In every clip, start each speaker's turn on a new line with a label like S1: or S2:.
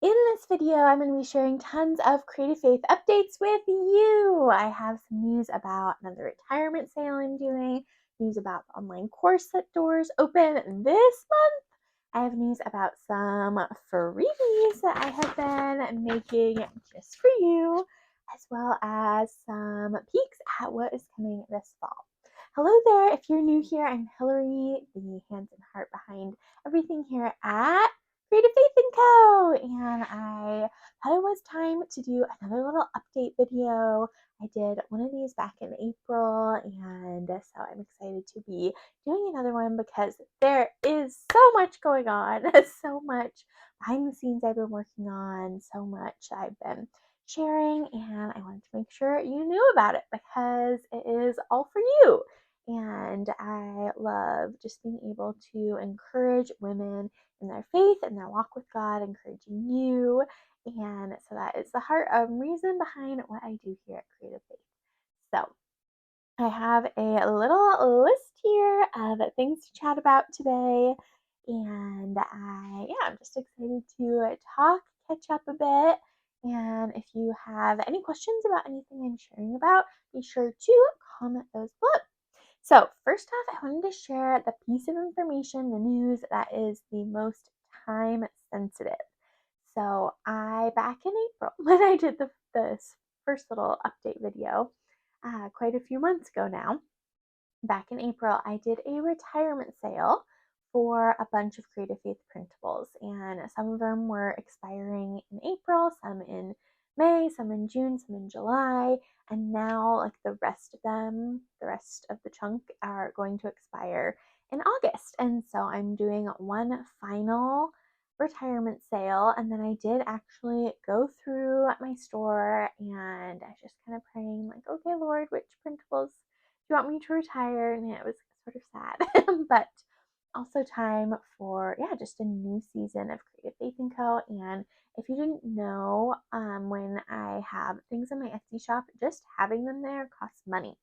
S1: In this video, I'm going to be sharing tons of Creative Faith updates with you. I have some news about another retirement sale I'm doing, news about the online course that doors open this month. I have news about some freebies that I have been making just for you, as well as some peeks at what is coming this fall. Hello there. If you're new here, I'm Hillary, the hands and heart behind everything here at Creative Faith & Co. And I thought it was time to do another little update video. I did one of these back in April, and so I'm excited to be doing another one because there is so much going on, so much behind the scenes I've been working on, so much I've been sharing, and I wanted to make sure you knew about it because it is all for you. And I love just being able to encourage women in their faith and their walk with God, encouraging you. And so that is the heart of reason behind what I do here at Creative Faith. So I have a little list here of things to chat about today. And I'm just excited to talk, catch up a bit. And if you have any questions about anything I'm sharing about, be sure to comment those below. So first off, I wanted to share the piece of information, the news that is the most time sensitive. So back in April, when I did this first little update video, quite a few months ago now, back in April, I did a retirement sale for a bunch of Creative Faith printables, and some of them were expiring in April, some in May, some in June, some in July, and now like the rest of them, the rest of the chunk are going to expire in August. And so I'm doing one final retirement sale, and then I did actually go through my store and I was just kind of praying like, okay, Lord, which printables do you want me to retire? And it was sort of sad, but also time for, just a new season of Creative Faith & Co. And if you didn't know, when I have things in my Etsy shop, just having them there costs money.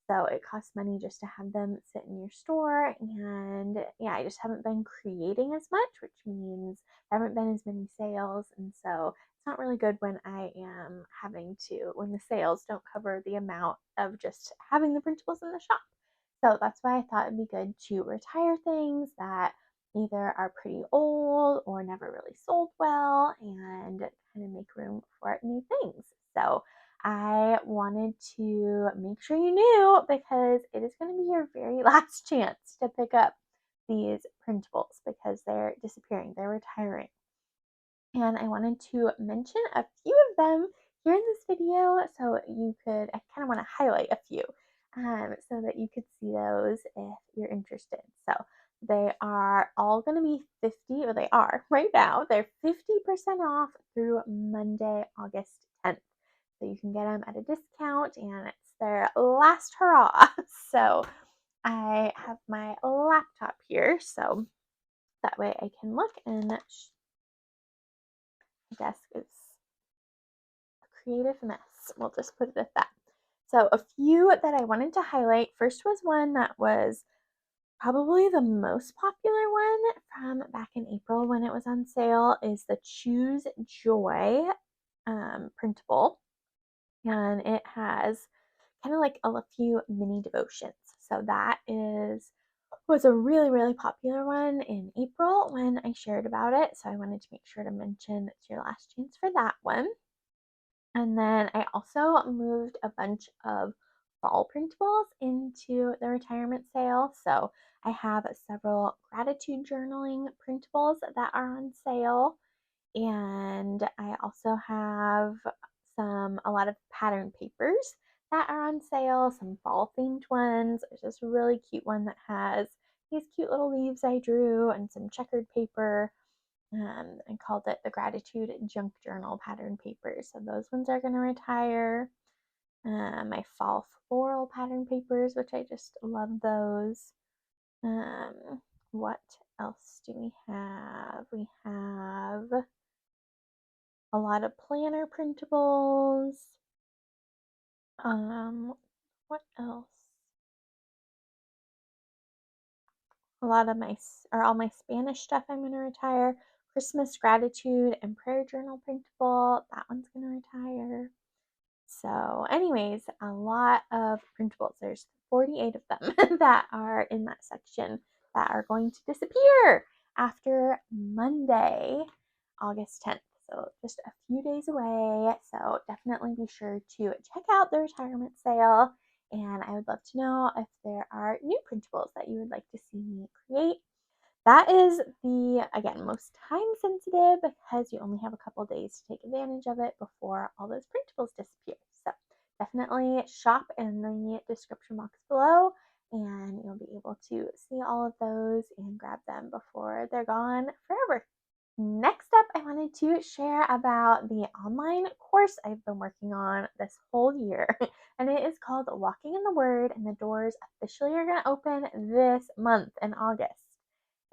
S1: So it costs money just to have them sit in your store. And I just haven't been creating as much, which means there haven't been as many sales. And so it's not really good when I am when the sales don't cover the amount of just having the printables in the shop. So that's why I thought it'd be good to retire things that either are pretty old or never really sold well and kind of make room for new things. So I wanted to make sure you knew because it is going to be your very last chance to pick up these printables because they're disappearing, they're retiring. And I wanted to mention a few of them here in this video so I kind of want to highlight a few so that you could see those if you're interested. So they are all going to be 50, or they are right now, they're 50% off through Monday, August 10th. So you can get them at a discount and it's their last hurrah. So I have my laptop here so that way I can look, and my desk is a creative mess. We'll just put it at that. So a few that I wanted to highlight. First was one that was probably the most popular one from back in April when it was on sale is the Choose Joy printable. And it has kind of like a few mini devotions. So that was a really, really popular one in April when I shared about it. So I wanted to make sure to mention it's your last chance for that one. And then I also moved a bunch of fall printables into the retirement sale. So I have several gratitude journaling printables that are on sale. And I also have a lot of pattern papers that are on sale, some fall themed ones. There's this really cute one that has these cute little leaves I drew and some checkered paper. I called it the Gratitude Junk Journal pattern paper. So those ones are going to retire. My fall floral pattern papers, which I just love those. What else do we have? We have a lot of planner printables. What else? All my Spanish stuff I'm going to retire. Christmas gratitude and prayer journal printable. That one's going to retire. So anyways, a lot of printables. There's 48 of them that are in that section that are going to disappear after Monday, August 10th. So just a few days away. So definitely be sure to check out the retirement sale. And I would love to know if there are new printables that you would like to see me create. That is the, again, most time sensitive because you only have a couple days to take advantage of it before all those printables disappear. So definitely shop in the description box below and you'll be able to see all of those and grab them before they're gone forever. Next up, I wanted to share about the online course I've been working on this whole year, and it is called Walking in the Word, and the doors officially are going to open this month in August.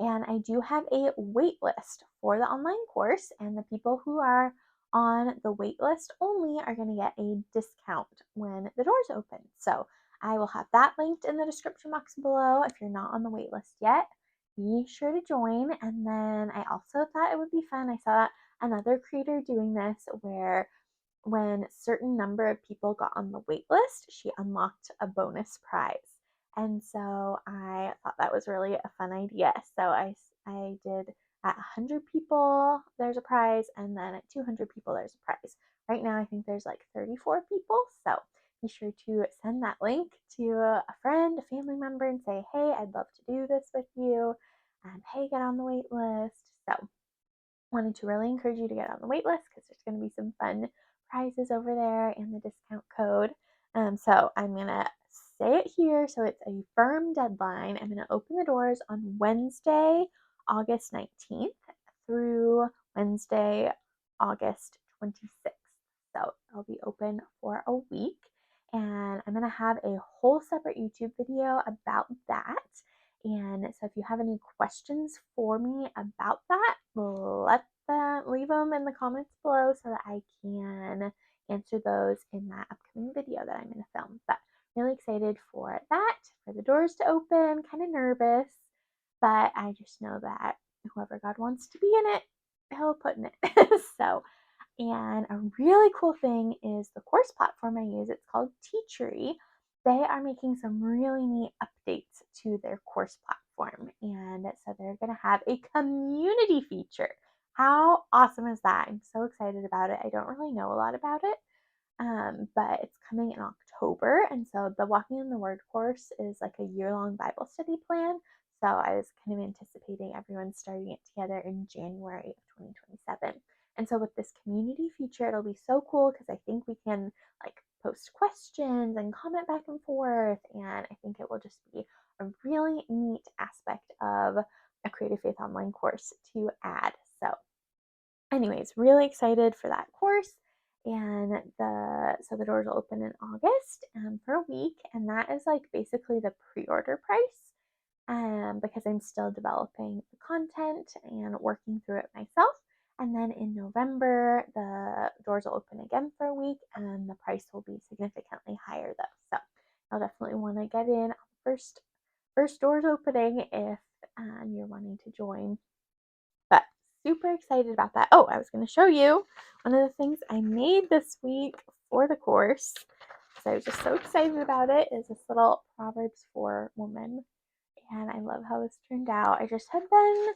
S1: And I do have a wait list for the online course, and the people who are on the wait list only are going to get a discount when the doors open. So I will have that linked in the description box below if you're not on the wait list yet. Be sure to join. And then I also thought it would be fun. I saw another creator doing this where when a certain number of people got on the wait list, she unlocked a bonus prize. And so I thought that was really a fun idea. So I did at 100 people, there's a prize, and then at 200 people, there's a prize. Right now, I think there's like 34 people. So be sure to send that link to a friend, a family member, and say, hey, I'd love to do this with you. And hey, get on the wait list. So wanted to really encourage you to get on the wait list because there's going to be some fun prizes over there and the discount code. So I'm going to say it here. So it's a firm deadline. I'm going to open the doors on Wednesday, August 19th through Wednesday, August 26th. So I'll be open for a week. And I'm going to have a whole separate YouTube video about that. And so if you have any questions for me about that, leave them in the comments below so that I can answer those in that upcoming video that I'm going to film. But really excited for that, for the doors to open, kind of nervous, but I just know that whoever God wants to be in it, he'll put in it. So, and a really cool thing is the course platform I use. It's called Teachery. They are making some really neat updates to their course platform. And so they're going to have a community feature. How awesome is that? I'm so excited about it. I don't really know a lot about it, but it's coming in October. And so the Walking in the Word course is like a year-long Bible study plan. So I was kind of anticipating everyone starting it together in January of 2027. And so with this community feature, it'll be so cool because I think we can like post questions and comment back and forth. And I think it will just be a really neat aspect of a Creative Faith online course to add. So anyways, really excited for that course. And the doors will open in August for a week. And that is like basically the pre-order price because I'm still developing the content and working through it myself. And then in November, the doors will open again for a week and the price will be significantly higher though. So I'll definitely want to get in first doors opening if you're wanting to join. But super excited about that. Oh, I was going to show you one of the things I made this week for the course because I was just so excited about it is this little Proverbs for Women. And I love how this turned out. I just have been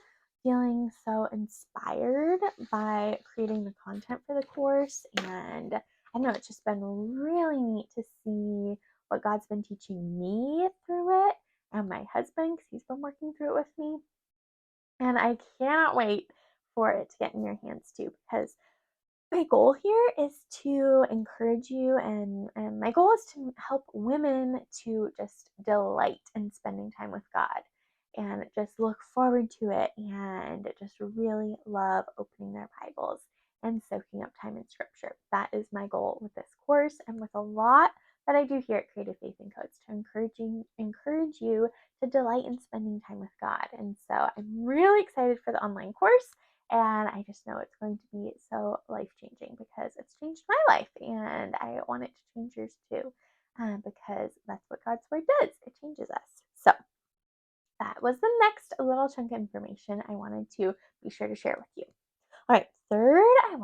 S1: feeling so inspired by creating the content for the course. And I know it's just been really neat to see what God's been teaching me through it and my husband because he's been working through it with me. And I cannot wait for it to get in your hands too because my goal here is to encourage you and my goal is to help women to just delight in spending time with God and just look forward to it and just really love opening their Bibles and soaking up time in scripture. That is my goal with this course and with a lot that I do here at Creative Faith and Codes to encourage you to delight in spending time with God. And so I'm really excited for the online course. And I just know it's going to be so life-changing because it's changed my life and I want it to change yours too because that's what God's Word does. It changes us. So that was the next little chunk of information I wanted to be sure to share with you.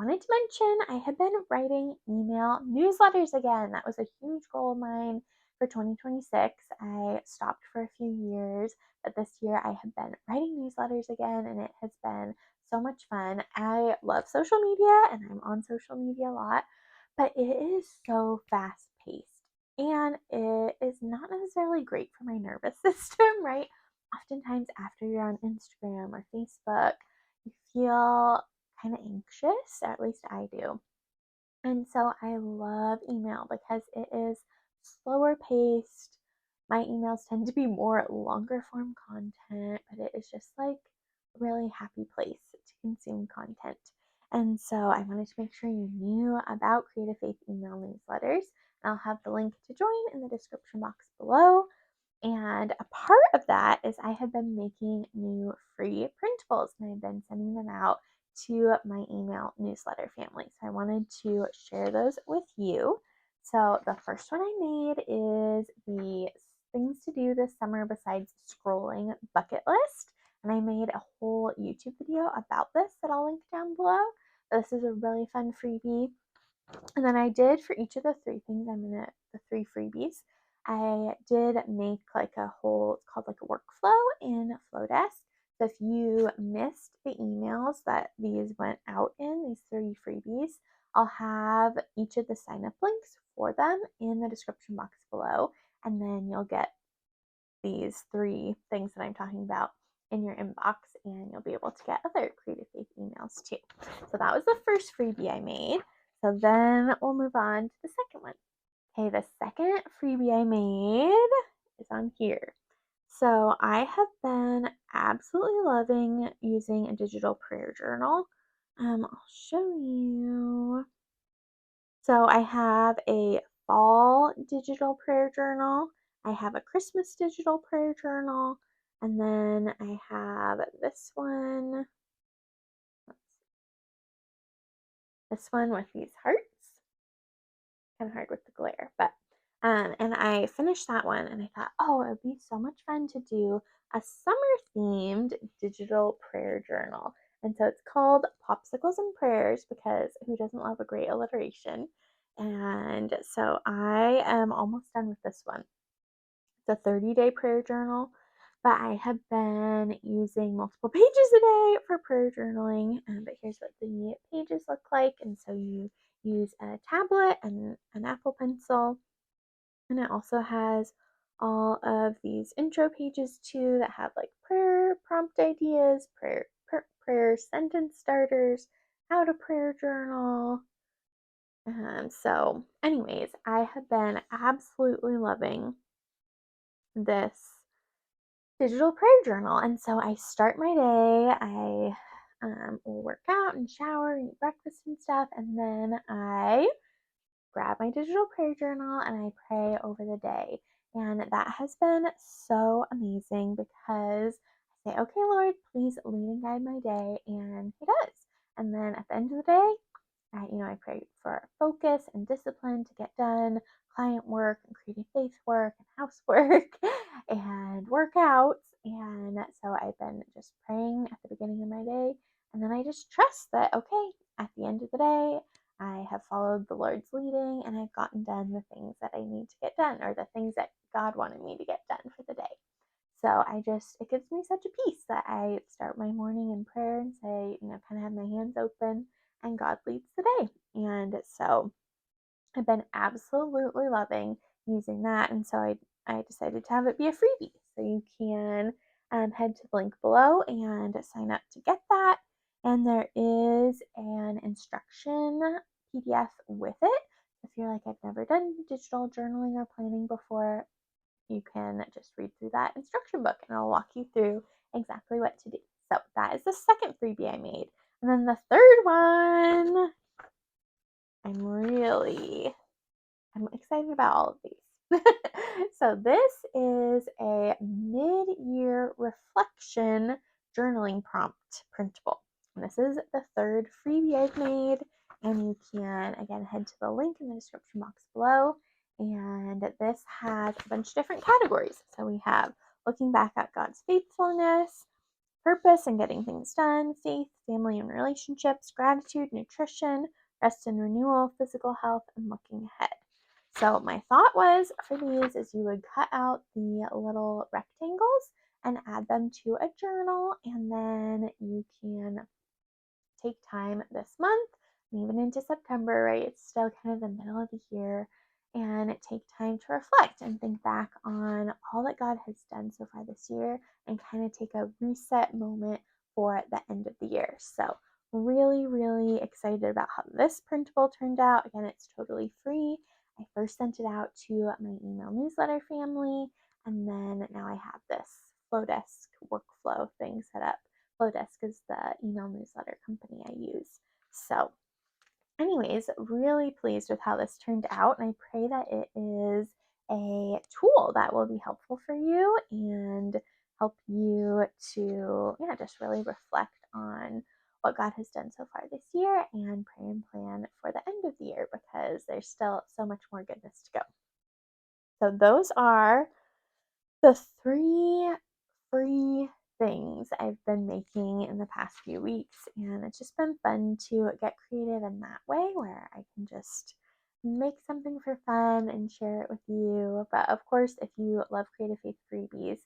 S1: wanted to mention I have been writing email newsletters again. That was a huge goal of mine for 2026. I stopped for a few years, but this year I have been writing newsletters again, and it has been so much fun. I love social media, and I'm on social media a lot, but it is so fast paced. And it is not necessarily great for my nervous system, right? Oftentimes, after you're on Instagram or Facebook, you feel kind of anxious, at least I do. And so I love email because it is slower paced. My emails tend to be more longer form content, but it is just like a really happy place to consume content. And so I wanted to make sure you knew about Creative Faith email newsletters. I'll have the link to join in the description box below. And a part of that is I have been making new free printables, and I've been sending them out to my email newsletter family. So I wanted to share those with you. So the first one I made is the things to do this summer besides scrolling bucket list. And I made a whole YouTube video about this that I'll link down below. This is a really fun freebie. And then I did for each of the three things, the three freebies, I did make like a whole, it's called like a workflow in Flowdesk. So if you missed the emails that these went out in, these three freebies, I'll have each of the sign up links for them in the description box below. And then you'll get these three things that I'm talking about in your inbox, and you'll be able to get other Creative Faith emails too. So that was the first freebie I made. So then we'll move on to the second one. Okay, the second freebie I made is on here. So I have been absolutely loving using a digital prayer journal. I'll show you. So I have a fall digital prayer journal. I have a Christmas digital prayer journal. And then I have this one. This one with these hearts. Kind of hard with the glare, but and I finished that one, and I thought, oh, it would be so much fun to do a summer themed digital prayer journal. And so it's called Popsicles and Prayers, because who doesn't love a great alliteration? And so I am almost done with this one. It's a 30-day prayer journal, but I have been using multiple pages a day for prayer journaling. But here's what the pages look like. And so you use a tablet and an Apple Pencil. And it also has all of these intro pages too that have like prayer prompt ideas, prayer sentence starters, how to prayer journal. So anyways, I have been absolutely loving this digital prayer journal. And so I start my day, I will work out and shower and eat breakfast and stuff, and then I grab my digital prayer journal and I pray over the day. And that has been so amazing because I say, okay, Lord, please lead and guide my day. And He does. And then at the end of the day, I pray for focus and discipline to get done client work and creative faith work and housework and workouts. And so I've been just praying at the beginning of my day. And then I just trust that, okay, at the end of the day, I have followed the Lord's leading and I've gotten done the things that I need to get done, or the things that God wanted me to get done for the day. So it gives me such a peace that I start my morning in prayer and say, kind of have my hands open, and God leads the day. And so I've been absolutely loving using that. And so I decided to have it be a freebie. So you can head to the link below and sign up to get that. And there is an instruction PDF with it. If you're like, I've never done digital journaling or planning before, you can just read through that instruction book and I'll walk you through exactly what to do. So that is the second freebie I made. And then the third one, I'm excited about all of these. So this is a mid-year reflection journaling prompt printable. And this is the third freebie I've made. And you can, again, head to the link in the description box below. And this has a bunch of different categories. So we have looking back at God's faithfulness, purpose and getting things done, faith, family and relationships, gratitude, nutrition, rest and renewal, physical health, and looking ahead. So my thought was for these is you would cut out the little rectangles and add them to a journal, and then you can take time this month and even into September, right? It's still kind of the middle of the year, and take time to reflect and think back on all that God has done so far this year and kind of take a reset moment for the end of the year. So, really, really excited about how this printable turned out. Again, it's totally free. I first sent it out to my email newsletter family, and then now I have this Flowdesk workflow thing set up. Flowdesk is the email newsletter company I use. So, anyways, really pleased with how this turned out, and I pray that it is a tool that will be helpful for you and help you to, just really reflect on what God has done so far this year and pray and plan for the end of the year because there's still so much more goodness to go. So, those are the 3 free things I've been making in the past few weeks, and it's just been fun to get creative in that way where I can just make something for fun and share it with you. But of course, if you love Creative Faith freebies,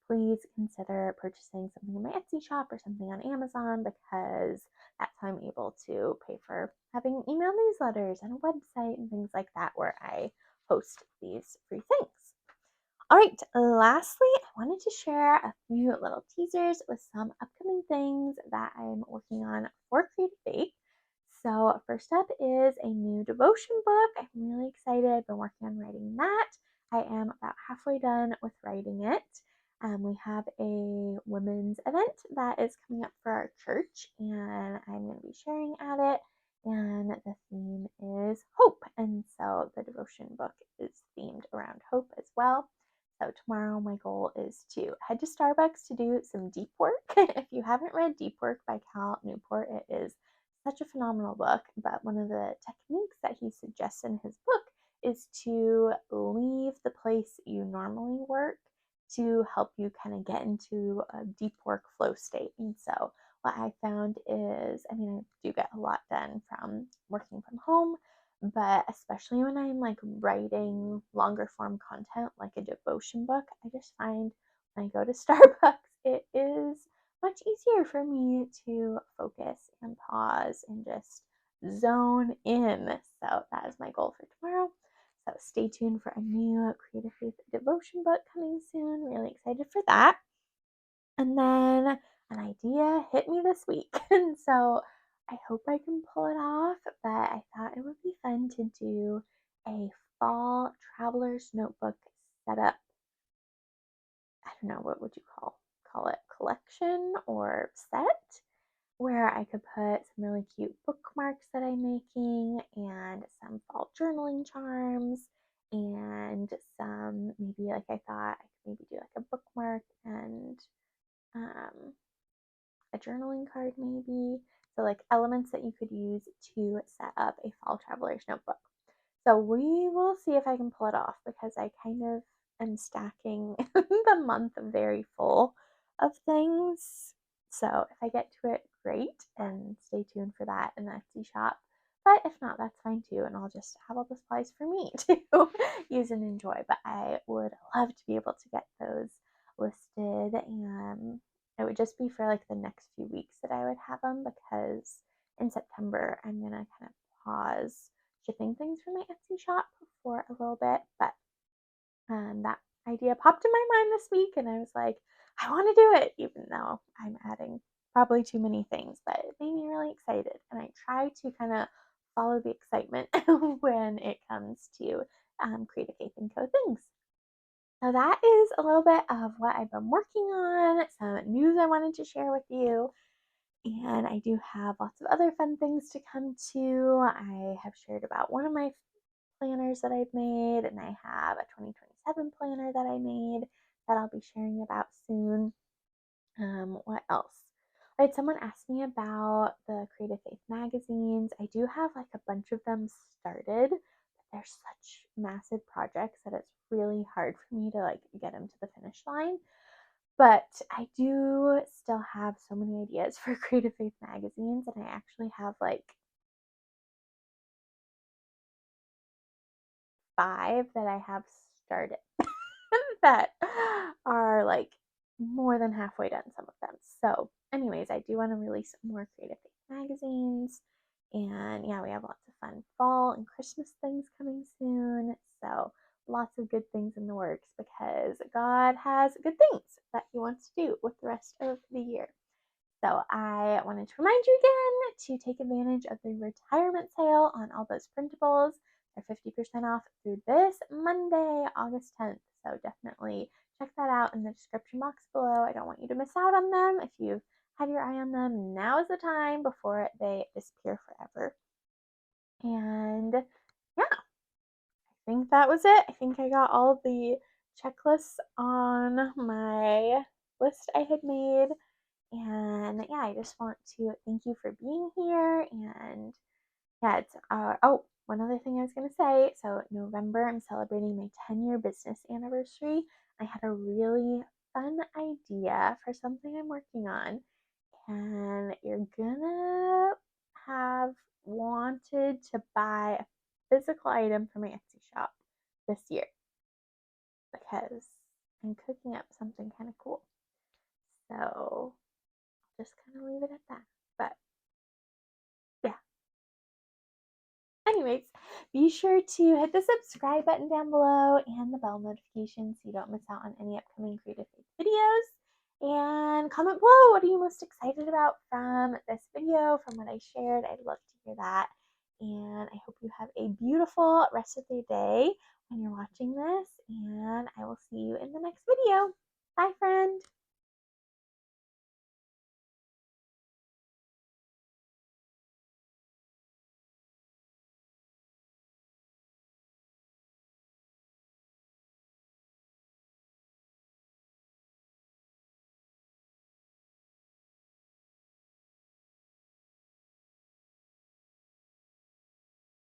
S1: please consider purchasing something in my Etsy shop or something on Amazon because that's how I'm able to pay for having email newsletters and a website and things like that where I post these free things. All right, lastly, I wanted to share a few little teasers with some upcoming things that I'm working on for Creative Faith. So, first up is a new devotion book. I'm really excited. I've been working on writing that. I am about halfway done with writing it. We have a women's event that is coming up for our church, and I'm going to be sharing at it. And the theme is hope. And so the devotion book is themed around hope as well. So tomorrow my goal is to head to Starbucks to do some deep work. If you haven't read Deep Work by Cal Newport, it is such a phenomenal book. But one of the techniques that he suggests in his book is to leave the place you normally work to help you kind of get into a deep work flow state. And so what I found is, I do get a lot done from working from home, but especially when I'm like writing longer form content like a devotion book, I just find when I go to Starbucks, it is much easier for me to focus and pause and just zone in. So that is my goal for tomorrow. So stay tuned for a new Creative Faith devotion book coming soon. Really excited for that. And then an idea hit me this week. And so I hope I can pull it off, but I thought it would be fun to do a fall traveler's notebook setup. I don't know, what would you call it, collection or set, where I could put some really cute bookmarks that I'm making and some fall journaling charms and some, maybe like I thought I could maybe do like a bookmark and um, a journaling card maybe. So like elements that you could use to set up a fall traveler's notebook. So we will see if I can pull it off because I kind of am stacking the month very full of things. So if I get to it, great, and stay tuned for that in the Etsy shop. But if not, that's fine too, and I'll just have all the supplies for me to use and enjoy. But I would love to be able to get those listed, and it would just be for like the next few weeks that I would have them because in September I'm gonna kind of pause shipping things from my Etsy shop for a little bit. But that idea popped in my mind this week, and I was like, I want to do it, even though I'm adding probably too many things. But it made me really excited, and I try to kind of follow the excitement when it comes to Creative Faith and Co things. So that is a little bit of what I've been working on, some news I wanted to share with you. And I do have lots of other fun things to come to. I have shared about one of my planners that I've made, and I have a 2027 planner that I made that I'll be sharing about soon. What else? I had someone ask me about the Creative Faith magazines. I do have like a bunch of them started, but they're such massive projects that it's really hard for me to like get them to the finish line. But I do still have so many ideas for Creative Faith magazines, and I actually have like 5 that I have started that are like more than halfway done, some of them. So, anyways, I do want to release more Creative Faith magazines. And yeah, we have lots of fun fall and Christmas things coming soon. So, lots of good things in the works because God has good things that He wants to do with the rest of the year. So I wanted to remind you again to take advantage of the retirement sale on all those printables. They're 50% off through this Monday, August 10th. So definitely check that out in the description box below. I don't want you to miss out on them. If you've had your eye on them, now is the time before they disappear forever. And yeah, I think that was it. I think I got all the checklists on my list I had made. And yeah, I just want to thank you for being here. And yeah, it's oh, one other thing I was gonna say. So November, I'm celebrating my 10-year business anniversary. I had a really fun idea for something I'm working on, and you're gonna have wanted to buy a physical item for my Etsy shop this year because I'm cooking up something kind of cool. So just kind of leave it at that. But yeah. Anyways, be sure to hit the subscribe button down below and the bell notification so you don't miss out on any upcoming Creative Faith videos. And comment below, what are you most excited about from this video, from what I shared? I'd love to hear that. And I hope you have a beautiful rest of the day when you're watching this. And I will see you in the next video. Bye, friend.